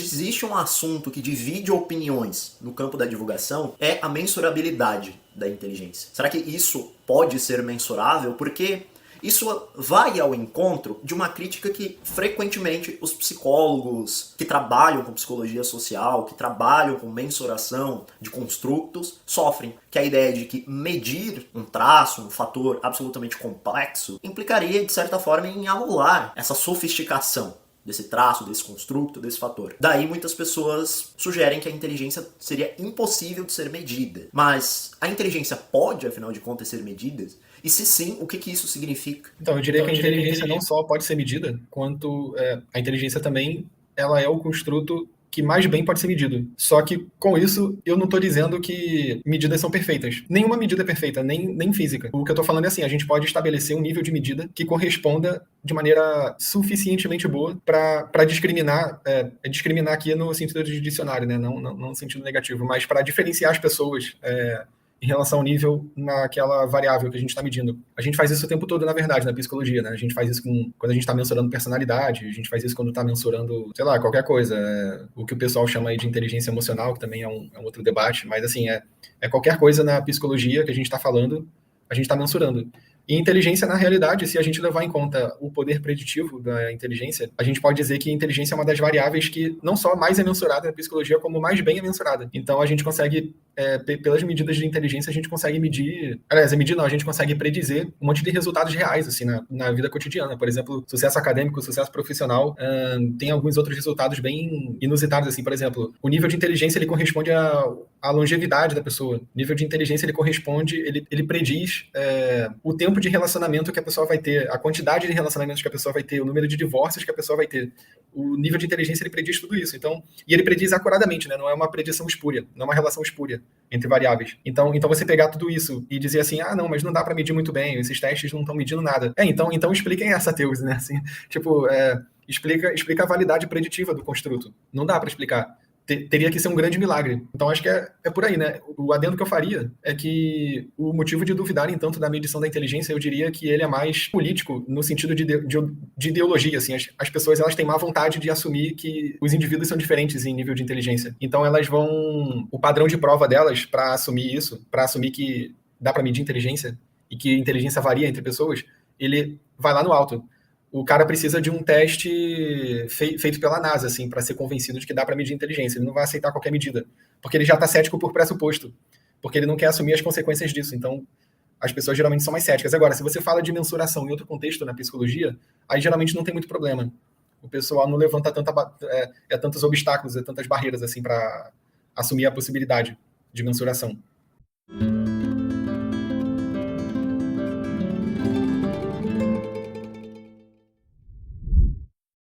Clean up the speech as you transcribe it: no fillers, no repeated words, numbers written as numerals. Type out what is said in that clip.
existe um assunto que divide opiniões no campo da divulgação, é a mensurabilidade da inteligência. Será que isso pode ser mensurável? Porque isso vai ao encontro de uma crítica que frequentemente os psicólogos que trabalham com psicologia social, que trabalham com mensuração de construtos, sofrem, que é a ideia de que medir um traço, um fator absolutamente complexo, implicaria, de certa forma, em anular essa sofisticação desse traço, desse construto, desse fator. Daí muitas pessoas sugerem que a inteligência seria impossível de ser medida. Mas a inteligência pode, afinal de contas, ser medida? E se sim, o que isso significa? Então, eu diria que a inteligência não só pode ser medida, quanto a inteligência também ela é o construto que mais bem pode ser medido. Só que, com isso, eu não estou dizendo que medidas são perfeitas. Nenhuma medida é perfeita, nem física. O que eu estou falando é assim, a gente pode estabelecer um nível de medida que corresponda de maneira suficientemente boa para discriminar, discriminar aqui no sentido de dicionário, né? Não no sentido negativo, mas para diferenciar as pessoas em relação ao nível naquela variável que a gente está medindo. A gente faz isso o tempo todo, na verdade, na psicologia, né? A gente faz isso quando a gente está mensurando personalidade, a gente faz isso quando está mensurando, sei lá, qualquer coisa. O que o pessoal chama aí de inteligência emocional, que também é um outro debate, mas assim, é qualquer coisa na psicologia que a gente está falando, a gente está mensurando. E inteligência, na realidade, se a gente levar em conta o poder preditivo da inteligência, a gente pode dizer que a inteligência é uma das variáveis que não só mais é mensurada na psicologia, como mais bem é mensurada. Então, a gente consegue, pelas medidas de inteligência, a gente consegue medir... Aliás, medir não, a gente consegue predizer um monte de resultados reais, assim, na vida cotidiana. Por exemplo, sucesso acadêmico, sucesso profissional, tem alguns outros resultados bem inusitados, assim. Por exemplo, o nível de inteligência, ele corresponde à longevidade da pessoa. O nível de inteligência, ele corresponde, ele prediz o tempo de relacionamento que a pessoa vai ter, a quantidade de relacionamentos que a pessoa vai ter, o número de divórcios que a pessoa vai ter. O nível de inteligência, ele prediz tudo isso. Então, e ele prediz acuradamente, né? Não é uma predição espúria, não é uma relação espúria entre variáveis. Então você pegar tudo isso e dizer assim, não, mas não dá para medir muito bem, esses testes não estão medindo nada. Então expliquem essa teoria, né? Assim, tipo, explica a validade preditiva do construto. Não dá para explicar. Teria que ser um grande milagre. Então, acho que é por aí, né? O adendo que eu faria é que o motivo de duvidarem tanto da medição da inteligência, eu diria que ele é mais político, no sentido de ideologia, assim. As pessoas, elas têm má vontade de assumir que os indivíduos são diferentes em nível de inteligência. Então, elas vão... O padrão de prova delas, para assumir isso, para assumir que dá para medir inteligência, e que inteligência varia entre pessoas, ele vai lá no alto. O cara precisa de um teste feito pela NASA, assim, para ser convencido de que dá para medir inteligência. Ele não vai aceitar qualquer medida, porque ele já está cético por pressuposto, porque ele não quer assumir as consequências disso. Então, as pessoas geralmente são mais céticas. Agora, se você fala de mensuração em outro contexto, na psicologia, aí geralmente não tem muito problema. O pessoal não levanta tantos obstáculos, tantas barreiras, assim, para assumir a possibilidade de mensuração.